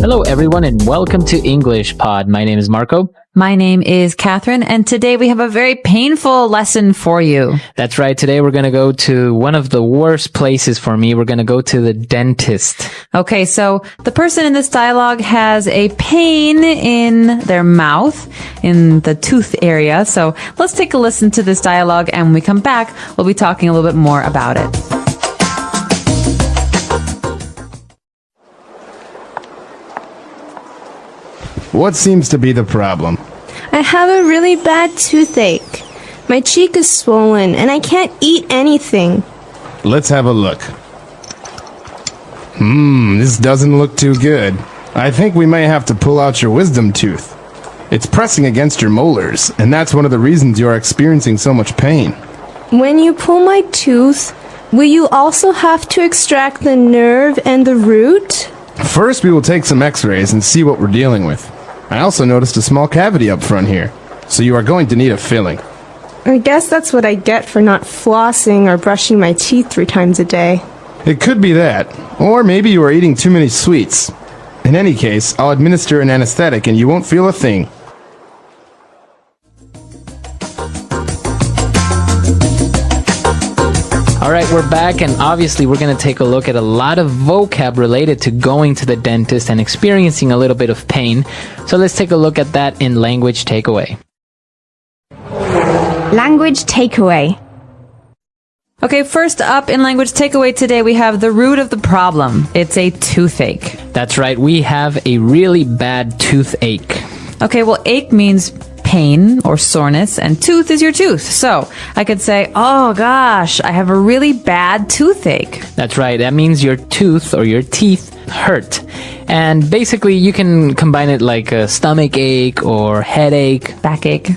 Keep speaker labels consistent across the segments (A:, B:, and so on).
A: Hello, everyone, and welcome to English Pod. My name is Marco.
B: My name is Catherine, and today we have a very painful lesson for you.
A: That's right. Today we're going to go to one of the worst places for me. We're going to go to the dentist.
B: Okay, so the person in this dialogue has a pain in their mouth, in the tooth area. So let's take a listen to this dialogue, and when we come back, we'll be talking a little bit more about it.
C: What seems to be the problem?
D: I have a really bad toothache. My cheek is swollen and I can't eat anything.
C: Let's have a look. This doesn't look too good. I think we may have to pull out your wisdom tooth. It's pressing against your molars, and that's one of the reasons you are experiencing so much pain.
D: When you pull my tooth, will you also have to extract the nerve and the root?
C: First, we will take some x-rays and see what we're dealing with. I also noticed a small cavity up front here, so you are going to need a filling.
D: I guess that's what I get for not flossing or brushing my teeth 3 times a day.
C: It could be that, or maybe you are eating too many sweets. In any case, I'll administer an anesthetic and you won't feel a thing.
A: All right, we're back, and obviously we're going to take a look at a lot of vocab related to going to the dentist and experiencing a little bit of pain. So let's take a look at that in Language Takeaway.
E: Language takeaway.
B: Okay, first up in Language Takeaway today, we have the root of the problem. It's a toothache.
A: That's right, we have a really bad toothache.
B: Okay, well, ache means pain or soreness, and tooth is your tooth. So I could say, oh gosh, I have a really bad toothache.
A: That's right, that means your tooth or your teeth hurt. And basically, you can combine it like a stomach ache or headache,
B: Backache.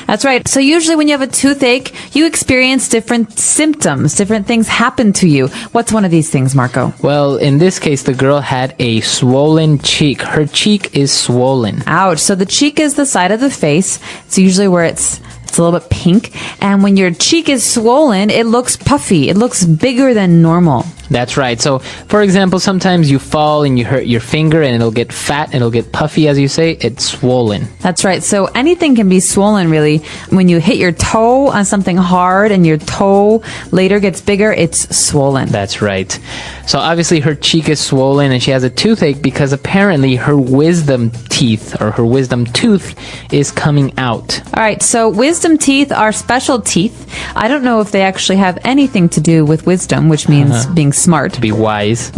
B: That's right. So usually when you have a toothache, you experience different symptoms, different things happen to you. What's one of these things, Marco?
A: Well, in this case, the girl had a swollen cheek. Her cheek is swollen.
B: Ouch. So the cheek is the side of the face. It's usually where it's a little bit pink. And when your cheek is swollen, it looks puffy. It looks bigger than normal.
A: That's right. So, for example, sometimes you fall and you hurt your finger and it'll get fat, it'll get puffy, as you say. It's swollen.
B: That's right. So anything can be swollen, really. When you hit your toe on something hard and your toe later gets bigger, it's swollen.
A: That's right. So obviously her cheek is swollen and she has a toothache because apparently her wisdom teeth or her wisdom tooth is coming out.
B: All right. So wisdom teeth are special teeth. I don't know if they actually have anything to do with wisdom, which means being smart.
A: To be wise.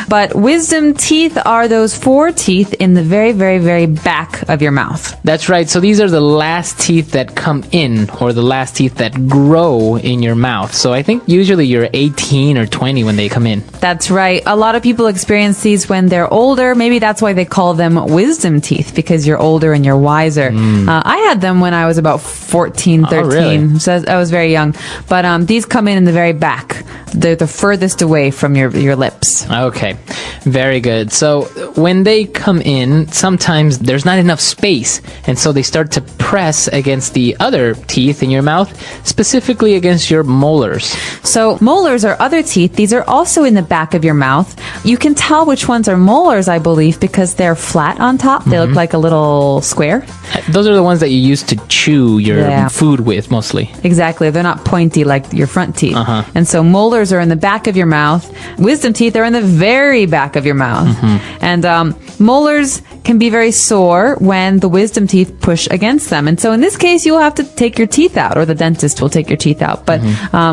B: But wisdom teeth are those 4 teeth in the very, very, very back of your mouth.
A: That's right. So these are the last teeth that come in, or the last teeth that grow in your mouth. So I think usually you're 18 or 20 when they come in.
B: That's right. A lot of people experience these when they're older. Maybe that's why they call them wisdom teeth, because you're older and you're wiser. I had them when I was about 14, 13.
A: Oh, really?
B: So I was very young. But these come in the very back. They're the furthest away from your lips.
A: Okay, very good. So when they come in, sometimes there's not enough space, and so they start to press against the other teeth in your mouth, specifically against your molars.
B: So molars are other teeth. These are also in the back of your mouth. You can tell which ones are molars, I believe, because they're flat on top. They look like a little square.
A: Those are the ones that you use to chew your food with, mostly.
B: Exactly. They're not pointy like your front teeth. And so molars are in the back of your mouth. Wisdom teeth are in the very back of your mouth. And molars can be very sore when the wisdom teeth push against them. And so in this case, you will have to take your teeth out, or the dentist will take your teeth out. But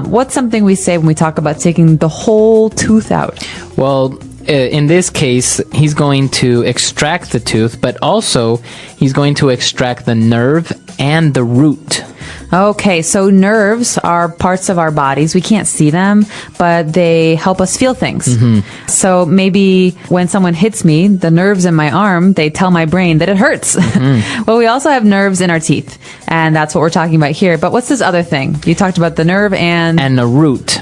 B: what's something we say when we talk about taking the whole tooth out?
A: Well, in this case, he's going to extract the tooth, but also he's going to extract the nerve and the root.
B: Okay, so nerves are parts of our bodies. We can't see them, but they help us feel things. So maybe when someone hits me, the nerves in my arm, they tell my brain that it hurts. Well, we also have nerves in our teeth, and that's what we're talking about here. But what's this other thing? You talked about the nerve and
A: the root.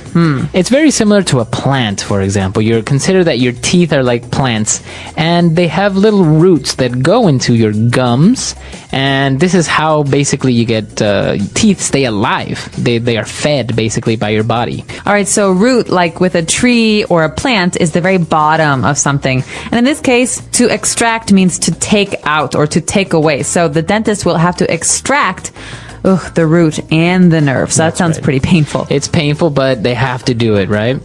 A: It's very similar to a plant, for example. You consider that your teeth are like plants, and they have little roots that go into your gums, and this is how basically you get teeth stay alive. They are fed basically by your body.
B: All right, so root, like with a tree or a plant, is the very bottom of something. And in this case, to extract means to take out or to take away. So the dentist will have to extract the root and the nerve. So that sounds pretty painful.
A: It's painful, but they have to do it, right?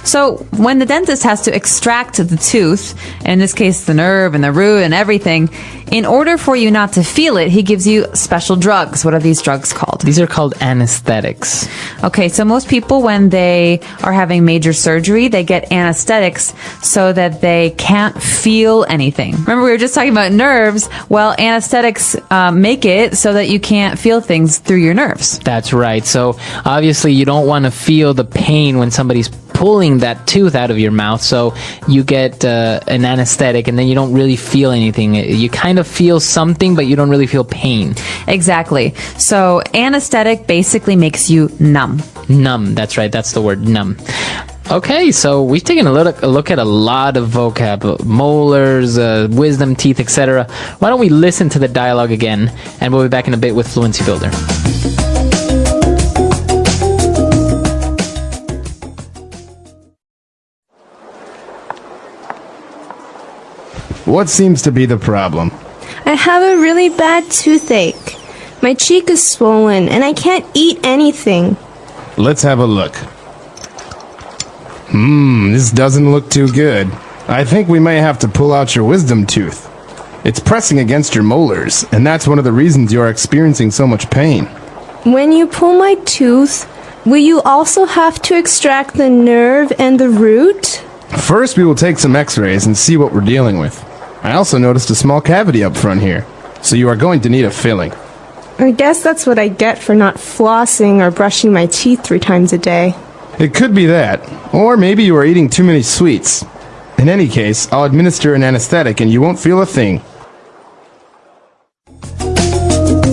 B: So when the dentist has to extract the tooth, in this case the nerve and the root and everything, in order for you not to feel it, he gives you special drugs. What are these drugs called?
A: These are called anesthetics.
B: Okay, so most people, when they are having major surgery, they get anesthetics so that they can't feel anything. Remember, we were just talking about nerves. Well, anesthetics make it so that you can't feel things through your nerves.
A: That's right. So obviously you don't want to feel the pain when somebody's pulling that tooth out of your mouth, so you get an anesthetic and then you don't really feel anything. You kind of feel something, but you don't really feel pain.
B: Exactly. So anesthetic basically makes you numb.
A: Numb, that's right, that's the word, numb. Okay, so we've taken a look at a lot of vocab, molars, wisdom teeth, etc. Why don't we listen to the dialogue again, and we'll be back in a bit with Fluency Builder.
C: What seems to be the problem?
D: I have a really bad toothache. My cheek is swollen and I can't eat anything.
C: Let's have a look. This doesn't look too good. I think we may have to pull out your wisdom tooth. It's pressing against your molars, and that's one of the reasons you are experiencing so much pain.
D: When you pull my tooth, will you also have to extract the nerve and the root?
C: First, we will take some x-rays and see what we're dealing with. I also noticed a small cavity up front here, so you are going to need a filling.
D: I guess that's what I get for not flossing or brushing my teeth 3 times a day.
C: It could be that, or maybe you are eating too many sweets. In any case, I'll administer an anesthetic and you won't feel a thing.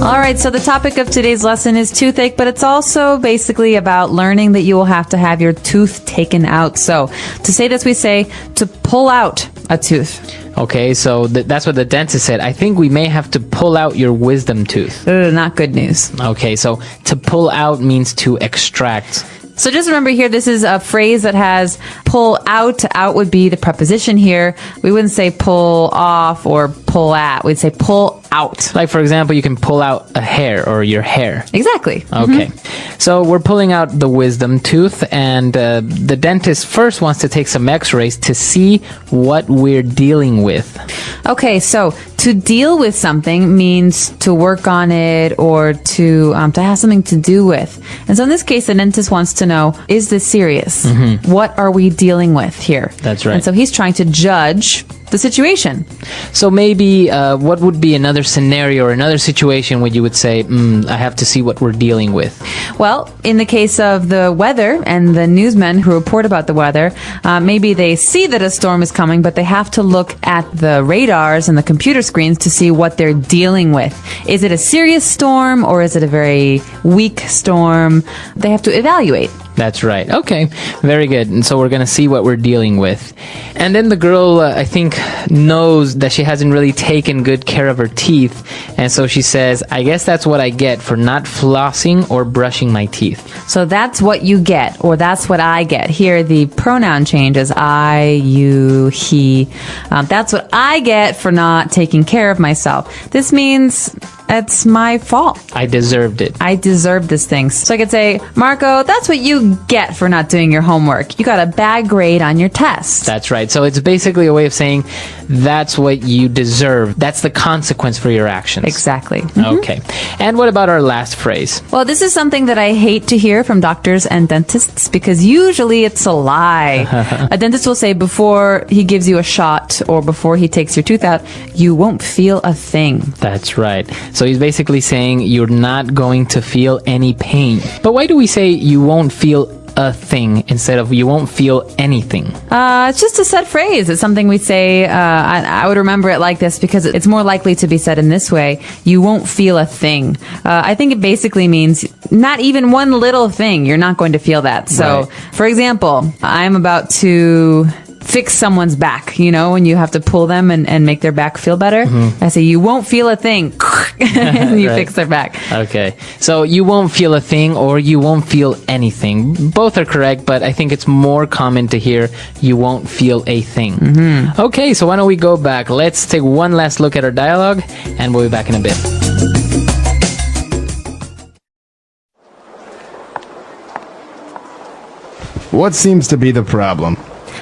B: All right, so the topic of today's lesson is toothache, but it's also basically about learning that you will have to have your tooth taken out. So to say this, we say to pull out a tooth.
A: Okay, so that's what the dentist said. I think we may have to pull out your wisdom tooth.
B: Not good news.
A: Okay, so to pull out means to extract.
B: So just remember here, this is a phrase that has pull out. Out would be the preposition here. We wouldn't say pull off or pull at. We'd say pull out.
A: Like, for example, you can pull out a hair or your hair.
B: Exactly.
A: Okay. So we're pulling out the wisdom tooth, and the dentist first wants to take some x-rays to see what we're dealing with.
B: Okay, so to deal with something means to work on it or to have something to do with. And so in this case, the dentist wants to know, is this serious? What are we dealing with here?
A: That's right.
B: And so he's trying to judge the situation.
A: So maybe what would be another scenario or another situation where you would say, I have to see what we're dealing with?
B: Well, in the case of the weather and the newsmen who report about the weather, maybe they see that a storm is coming, but they have to look at the radars and the computer screens to see what they're dealing with. Is it a serious storm or is it a very weak storm? They have to evaluate.
A: That's right. Okay. Very good. And so we're going to see what we're dealing with. And then the girl, I think, knows that she hasn't really taken good care of her teeth. And so she says, I guess that's what I get for not flossing or brushing my teeth.
B: So that's what you get, or that's what I get. Here, the pronoun changes I, you, he. That's what I get for not taking care of myself. This means it's my fault.
A: I deserved it.
B: I deserve this thing. So I could say, Marco, that's what you get for not doing your homework. You got a bad grade on your test.
A: That's right. So it's basically a way of saying that's what you deserve. That's the consequence for your actions.
B: Exactly.
A: Okay. And what about our last phrase?
B: Well, this is something that I hate to hear from doctors and dentists because usually it's a lie. A dentist will say before he gives you a shot or before he takes your tooth out, you won't feel a thing.
A: That's right. So he's basically saying you're not going to feel any pain. But why do we say you won't feel a thing instead of you won't feel anything?
B: It's just a set phrase. It's something we say. I would remember it like this because it's more likely to be said in this way. You won't feel a thing. I think it basically means not even one little thing. You're not going to feel that. So, right. For example, I'm about to fix someone's back, when you have to pull them and make their back feel better. I say, you won't feel a thing. and you
A: Right.
B: fix their back.
A: Okay. So you won't feel a thing or you won't feel anything. Both are correct, but I think it's more common to hear you won't feel a thing. Okay, so why don't we go back? Let's take one last look at our dialogue and we'll be back in a bit.
C: What seems to be the problem?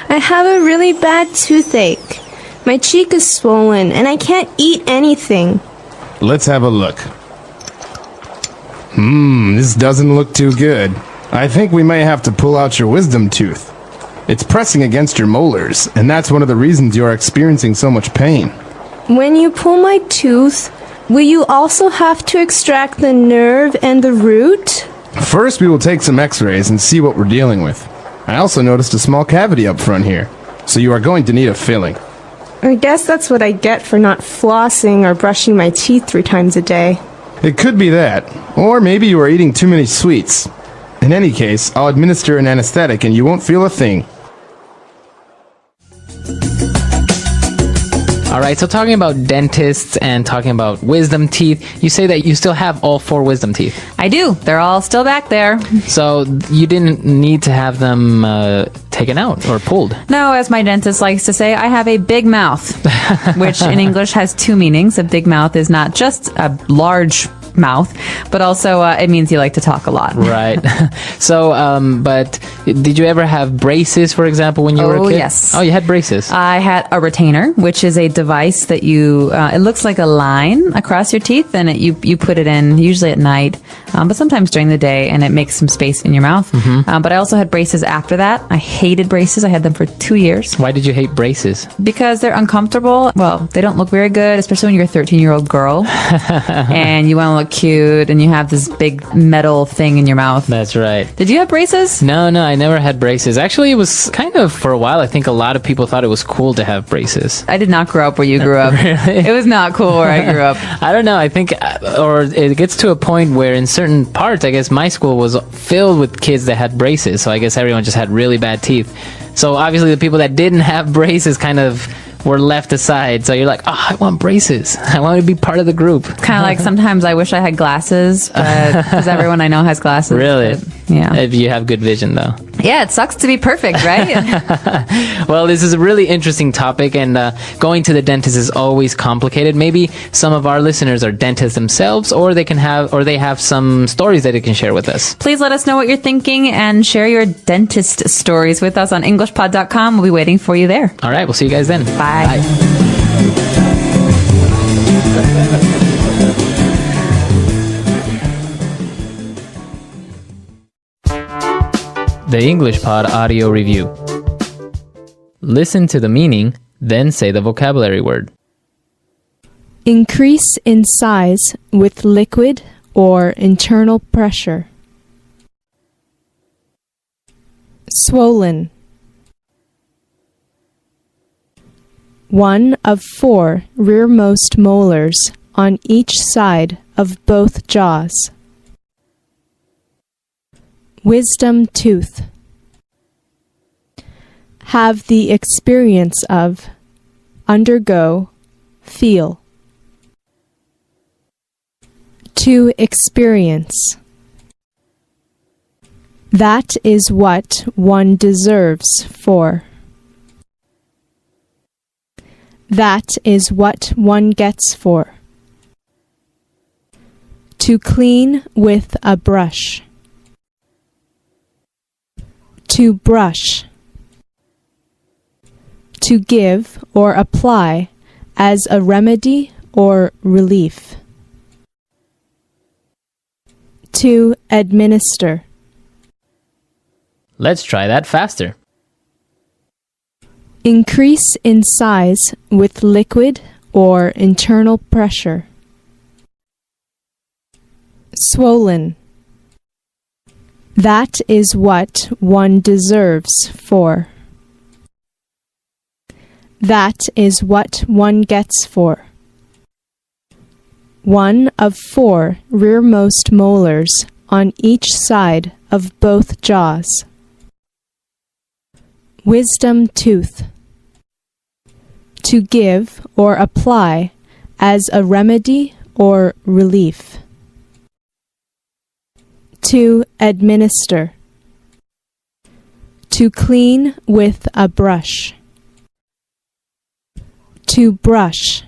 D: I have a really bad toothache. My cheek is swollen and I can't eat anything.
C: Let's have a look. This doesn't look too good. I think we may have to pull out your wisdom tooth. It's pressing against your molars, and that's one of the reasons you're experiencing so much pain.
D: When you pull my tooth, will you also have to extract the nerve and the root?
C: First, we will take some x-rays and see what we're dealing with. I also noticed a small cavity up front here, so you are going to need a filling.
D: I guess that's what I get for not flossing or brushing my teeth 3 times a day.
C: It could be that, or maybe you are eating too many sweets. In any case, I'll administer an anesthetic and you won't feel a thing.
A: All right, so talking about dentists and talking about wisdom teeth, you say that you still have all 4 wisdom teeth.
B: I do. They're all still back there.
A: So you didn't need to have them taken out or pulled.
B: No, as my dentist likes to say, I have a big mouth, which in English has 2 meanings. A big mouth is not just a large mouth, but also it means you like to talk a lot.
A: Right. So, but did you ever have braces, for example, when you were a
B: Oh,
A: kid?
B: yes.
A: Oh, you had braces.
B: I had a retainer, which is a device that you, it looks like a line across your teeth, and you put it in usually at night, but sometimes during the day, and it makes some space in your mouth. But I also had braces after that. I hated braces. I had them for 2 years
A: Why did you hate braces?
B: because they're uncomfortable. Well, they don't look very good, especially when you're a 13-year-old girl and you want to look cute and you have this big metal thing in your mouth.
A: That's right.
B: Did you have braces?
A: No, I never had braces. Actually, it was kind of, for a while, I think a lot of people thought it was cool to have braces.
B: I did not grow up where you grew up.
A: Really?
B: It was not cool where I grew up.
A: I don't know. I think, or it gets to a point where in certain parts, I guess my school was filled with kids that had braces. So I guess everyone just had really bad teeth. So obviously the people that didn't have braces kind of were left aside. So you're like, oh, I want braces. I want to be part of the group.
B: Kind of like sometimes I wish I had glasses, but because everyone I know has glasses.
A: Really?
B: But, yeah.
A: If you have good vision, though.
B: Yeah, it sucks to be perfect, right?
A: Well, this is a really interesting topic, and going to the dentist is always complicated. Maybe some of our listeners are dentists themselves, or they have some stories that they can share with us.
B: Please let us know what you're thinking and share your dentist stories with us on EnglishPod.com. We'll be waiting for you there.
A: All right, we'll see you guys then.
B: Bye.
A: The English Pod Audio Review. Listen to the meaning, then say the vocabulary word.
D: Increase in size with liquid or internal pressure. Swollen. 1 of 4 rearmost molars on each side of both jaws. Wisdom tooth. Have the experience of, undergo, feel. To experience. That is what one deserves for. That is what one gets for. To clean with a brush. To brush. To give or apply as a remedy or relief. To administer.
A: Let's try that faster.
D: Increase in size with liquid or internal pressure. Swollen. That is what one deserves for. That is what one gets for. 1 of 4 rearmost molars on each side of both jaws. Wisdom tooth. To give or apply as a remedy or relief. To administer. To clean with a brush. To brush.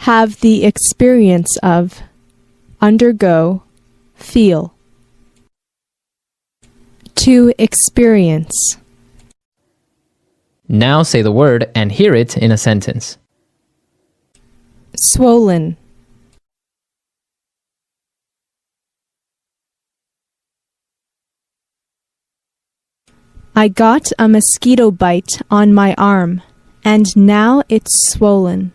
D: Have the experience of. Undergo. Feel. To experience.
A: Now say the word and hear it in a sentence.
D: Swollen. I got a mosquito bite on my arm, and now it's swollen.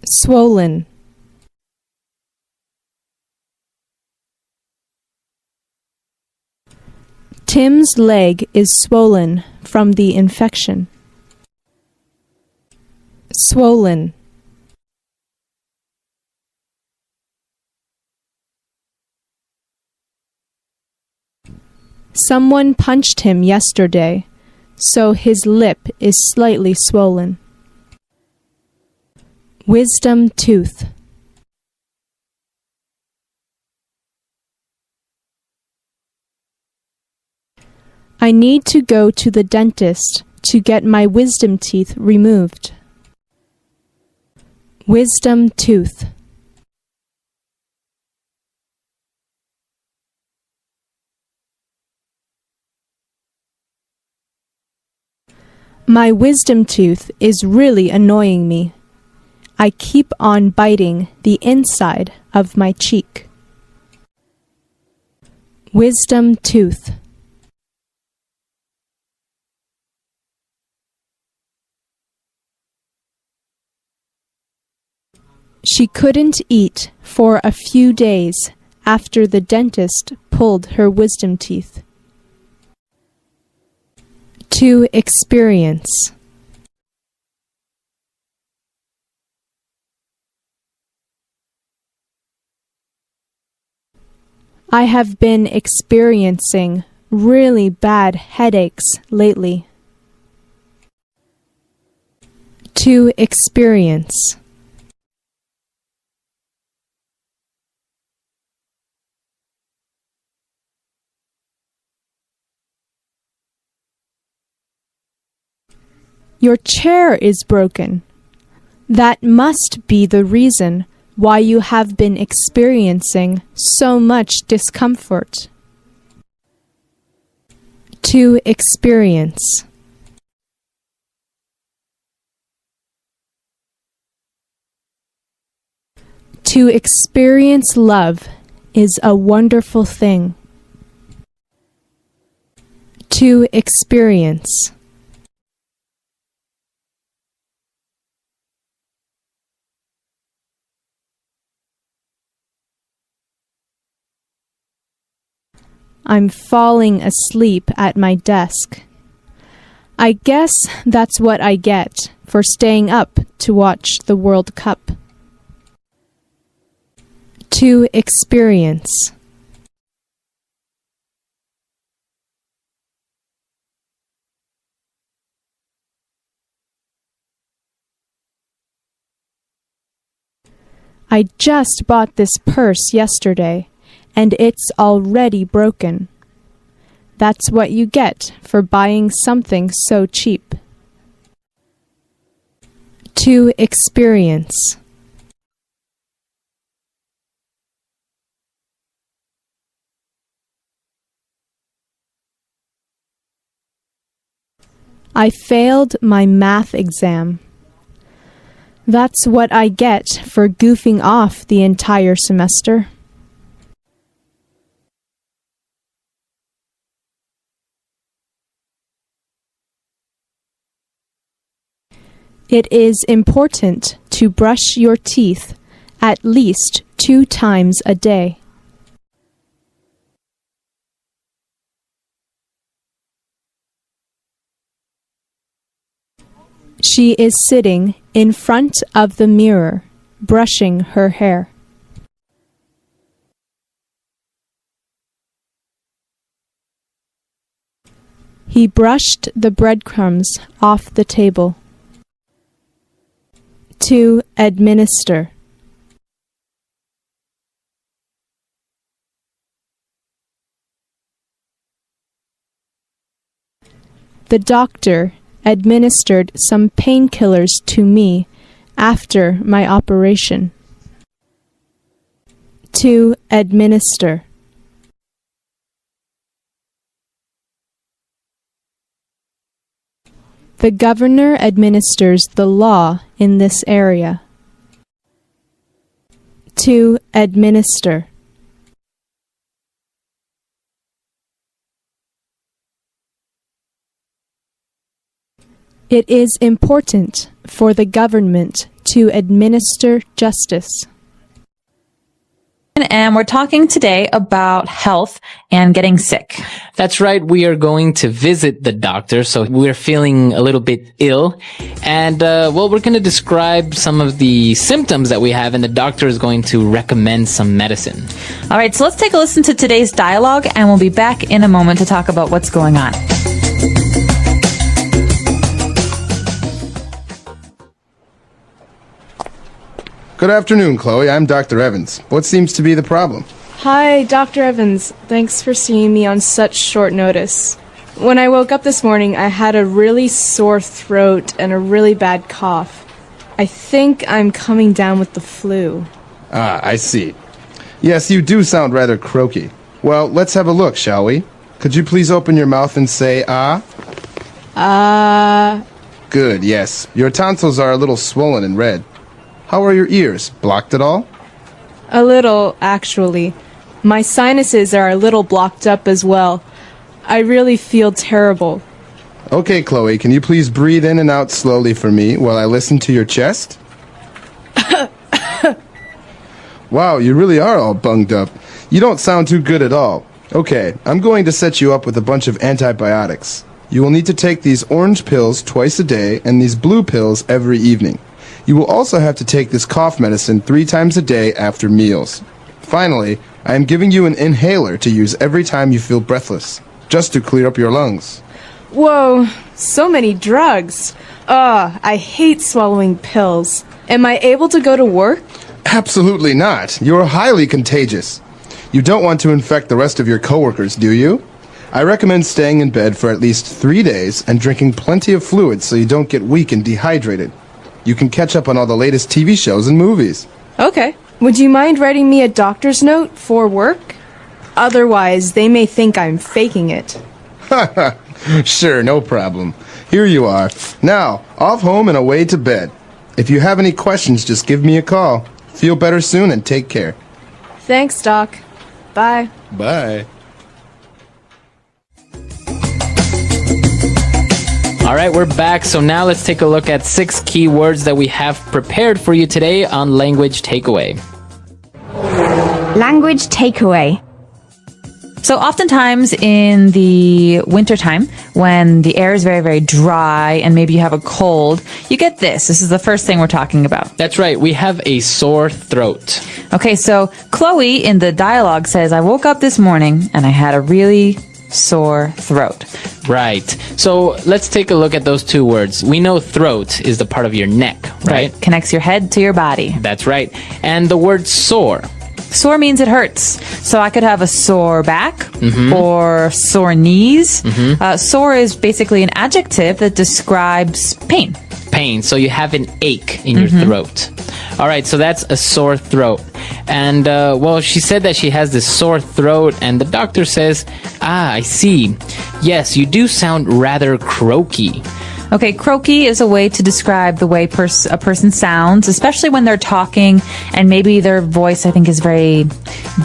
D: Swollen. Tim's leg is swollen from the infection. Swollen. Someone punched him yesterday, so his lip is slightly swollen. Wisdom tooth. I need to go to the dentist to get my wisdom teeth removed. Wisdom tooth. My wisdom tooth is really annoying me. I keep on biting the inside of my cheek. Wisdom tooth. She couldn't eat for a few days after the dentist pulled her wisdom teeth. To experience. I have been experiencing really bad headaches lately. To experience. Your chair is broken. That must be the reason why you have been experiencing so much discomfort. To experience. To experience love is a wonderful thing. To experience. I'm falling asleep at my desk. I guess that's what I get for staying up to watch the World Cup. To experience. I just bought this purse yesterday, and it's already broken. That's what you get for buying something so cheap. To experience. I failed my math exam. That's what I get for goofing off the entire semester. It is important to brush your teeth at least 2 times a day. She is sitting in front of the mirror, brushing her hair. He brushed the breadcrumbs off the table. To administer. The doctor administered some painkillers to me after my operation. To administer. The governor administers the law in this area. To administer. It is important for the government to administer justice.
B: And we're talking today about health and getting sick.
A: That's right. We are going to visit the doctor, so we're feeling a little bit ill. And, well, we're going to describe some of the symptoms that we have, and the doctor is going to recommend some medicine.
B: All right, so let's take a listen to today's dialogue, and we'll be back in a moment to talk about what's going on.
C: Good afternoon, Chloe. I'm Dr. Evans. What seems to be the problem?
E: Hi, Dr. Evans. Thanks for seeing me on such short notice. When I woke up this morning, I had a really sore throat and a really bad cough. I think I'm coming down with the flu.
C: Ah, I see. Yes, you do sound rather croaky. Well, let's have a look, shall we? Could you please open your mouth and say, ah? Good, yes. Your tonsils are a little swollen and red. How are your ears? Blocked at all?
E: A little, actually. My sinuses are a little blocked up as well. I really feel terrible.
C: Okay, Chloe, can you please breathe in and out slowly for me while I listen to your chest? Wow, you really are all bunged up. You don't sound too good at all. Okay, I'm going to set you up with a bunch of antibiotics. You will need to take these orange pills twice a day and these blue pills every evening. You will also have to take this cough medicine 3 times a day after meals. Finally, I am giving you an inhaler to use every time you feel breathless, just to clear up your lungs.
E: Whoa, so many drugs. I hate swallowing pills. Am I able to go to work?
C: Absolutely not. You're highly contagious. You don't want to infect the rest of your coworkers, do you? I recommend staying in bed for at least 3 days and drinking plenty of fluids so you don't get weak and dehydrated. You can catch up on all the latest TV shows and movies.
E: Okay. Would you mind writing me a doctor's note for work? Otherwise, they may think I'm faking it.
C: Sure, no problem. Here you are. Now, off home and away to bed. If you have any questions, just give me a call. Feel better soon and take care.
E: Thanks, Doc. Bye.
C: Bye.
A: All right, we're back. So now let's take a look at 6 key words that we have prepared for you today on Language Takeaway.
F: Language takeaway.
B: So oftentimes in the wintertime, when the air is very, very dry and maybe you have a cold, you get this. This is the first thing we're talking about.
A: That's right. We have a sore throat.
B: Okay, so Chloe in the dialogue says, I woke up this morning and I had a really sore throat.
A: Right. So let's take a look at those 2 words. We know throat is the part of your neck, right?
B: Connects your head to your body.
A: That's right. And the word sore.
B: Sore means it hurts. So I could have a sore back or sore knees. Sore is basically an adjective that describes pain.
A: Pain. So you have an ache in your throat. All right. So that's a sore throat. And, well, she said that she has this sore throat, and the doctor says, I see. Yes, you do sound rather croaky.
B: Okay, croaky is a way to describe the way a person sounds, especially when they're talking, and maybe their voice, I think, is very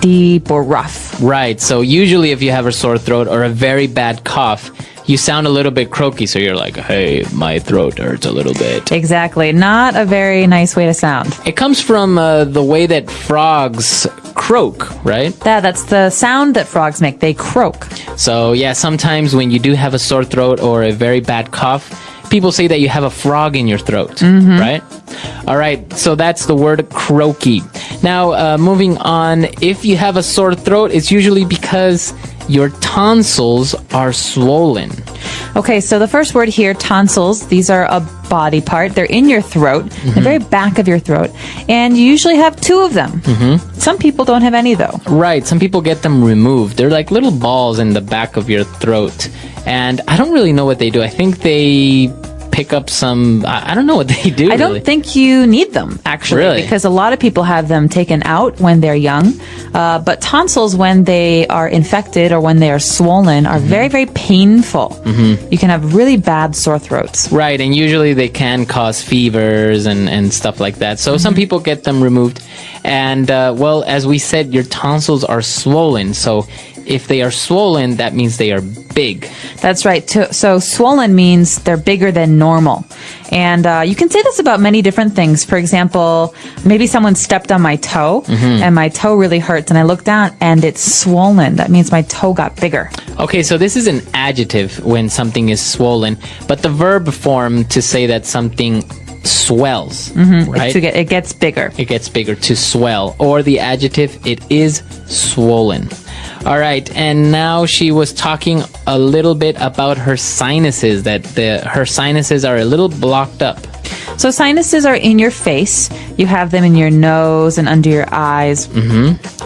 B: deep or rough.
A: Right. So usually if you have a sore throat or a very bad cough, you sound a little bit croaky. So you're like, hey, my throat hurts a little bit.
B: Exactly. Not a very nice way to sound.
A: It comes from the way that frogs croak, right?
B: That's the sound that frogs make. They croak.
A: So yeah, sometimes when you do have a sore throat or a very bad cough, people say that you have a frog in your throat, right? All right, so that's the word croaky. Now, moving on, if you have a sore throat, it's usually because your tonsils are swollen.
B: Okay, so the first word here, tonsils, these are a body part. They're in your throat, the very back of your throat. And you usually have two of them. Some people don't have any, though.
A: Right. Some people get them removed. They're like little balls in the back of your throat. And I don't really know what they do. I think they pick up some, I don't know what they do.
B: I don't think you need them, actually,
A: Really?
B: because a lot of people have them taken out when they're young. But tonsils, when they are infected or when they are swollen, are very, very painful. You can have really bad sore throats.
A: Right, and usually they can cause fevers and stuff like that. So some people get them removed. And, well, as we said, your tonsils are swollen. So if they are swollen, that means they are big.
B: That's right. So swollen means they're bigger than normal. And you can say this about many different things. For example, maybe someone stepped on my toe and my toe really hurts and I look down and it's swollen. That means my toe got bigger.
A: Okay, so this is an adjective when something is swollen, but the verb form to say that something swells, right?
B: It gets bigger.
A: It gets bigger, to swell. Or the adjective, it is swollen. All right, and now she was talking a little bit about her sinuses, that her sinuses are a little blocked up.
B: So sinuses are in your face. You have them in your nose and under your eyes.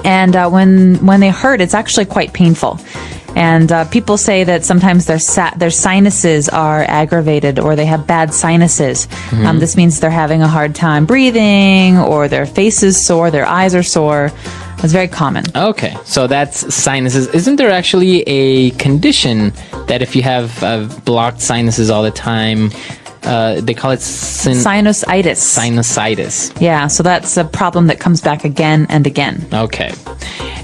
B: And when they hurt, it's actually quite painful. And people say that sometimes their sinuses are aggravated or they have bad sinuses. This means they're having a hard time breathing or their face is sore, their eyes are sore. It's very common.
A: Okay, so that's sinuses. Isn't there actually a condition that if you have blocked sinuses all the time, they call it
B: sinusitis.
A: Sinusitis.
B: Yeah, so that's a problem that comes back again and again.
A: Okay.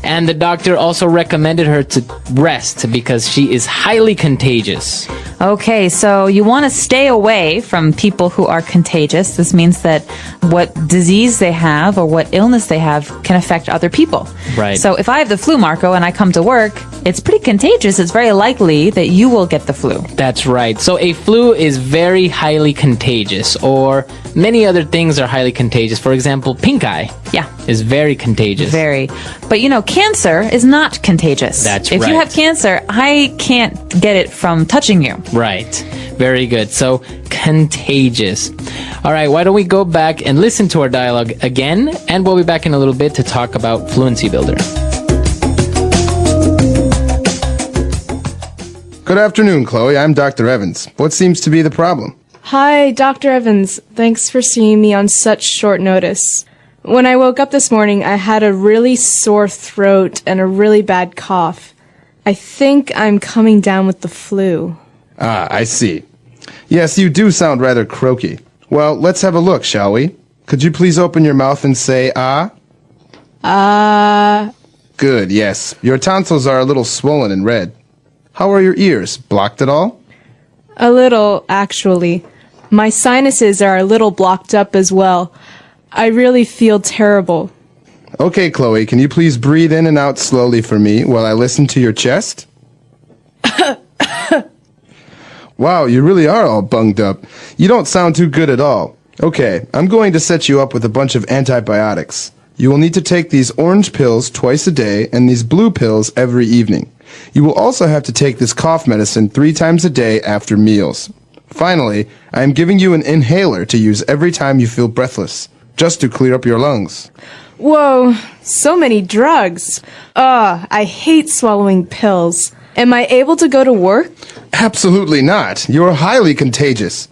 A: And the doctor also recommended her to rest because she is highly contagious.
B: Okay, so you want to stay away from people who are contagious. This means that what disease they have or what illness they have can affect other people.
A: Right.
B: So if I have the flu, Marco, and I come to work, it's pretty contagious. It's very likely that you will get the flu.
A: That's right. So a flu is very highly contagious, or many other things are highly contagious. For example, pink eye.
B: Yeah.
A: Is very contagious.
B: Very. But you know, cancer is not contagious.
A: That's
B: right. If you have cancer, I can't get it from touching you.
A: Right. Very good. So, contagious. All right, why don't we go back and listen to our dialogue again, and we'll be back in a little bit to talk about Fluency Builder.
C: Good afternoon, Chloe. I'm Dr. Evans. What seems to be the problem?
E: Hi, Dr. Evans. Thanks for seeing me on such short notice. When I woke up this morning, I had a really sore throat and a really bad cough. I think I'm coming down with the flu.
C: Ah, I see. Yes, you do sound rather croaky. Well, let's have a look, shall we? Could you please open your mouth and say, ah? Good, yes. Your tonsils are a little swollen and red. How are your ears? Blocked at all?
E: A little, actually. My sinuses are a little blocked up as well. I really feel terrible.
C: Okay, Chloe, can you please breathe in and out slowly for me while I listen to your chest? Wow, you really are all bunged up. You don't sound too good at all. Okay, I'm going to set you up with a bunch of antibiotics. You will need to take these orange pills twice a day and these blue pills every evening. You will also have to take this cough medicine 3 times a day after meals. Finally, I am giving you an inhaler to use every time you feel breathless, just to clear up your lungs.
E: Whoa, so many drugs. I hate swallowing pills. Am I able to go to work?
C: Absolutely not. You are highly contagious.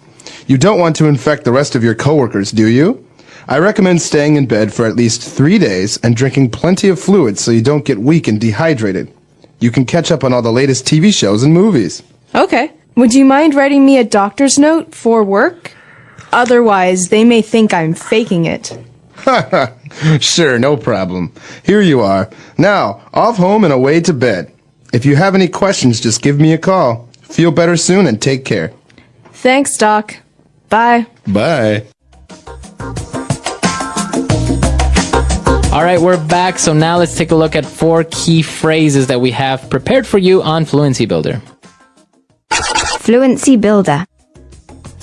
C: You don't want to infect the rest of your coworkers, do you? I recommend staying in bed for at least 3 days and drinking plenty of fluids so you don't get weak and dehydrated. You can catch up on all the latest TV shows and movies.
E: Okay. Would you mind writing me a doctor's note for work? Otherwise, they may think I'm faking it.
C: Sure, no problem. Here you are. Now, off home and away to bed. If you have any questions, just give me a call. Feel better soon and take care.
E: Thanks, Doc. Bye.
C: Bye.
A: All right, we're back. So now let's take a look at 4 key phrases that we have prepared for you on Fluency Builder.
F: Fluency Builder.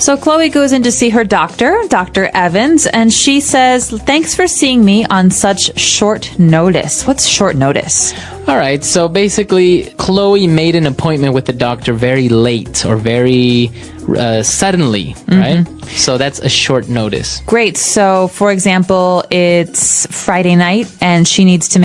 B: So Chloe goes in to see her doctor, Dr. Evans, and she says, "Thanks for seeing me on such short notice." What's short notice?
A: All right, so basically, Chloe made an appointment with the doctor very late or very suddenly, right? So that's a short notice.
B: Great. So, for example, it's Friday night and she needs to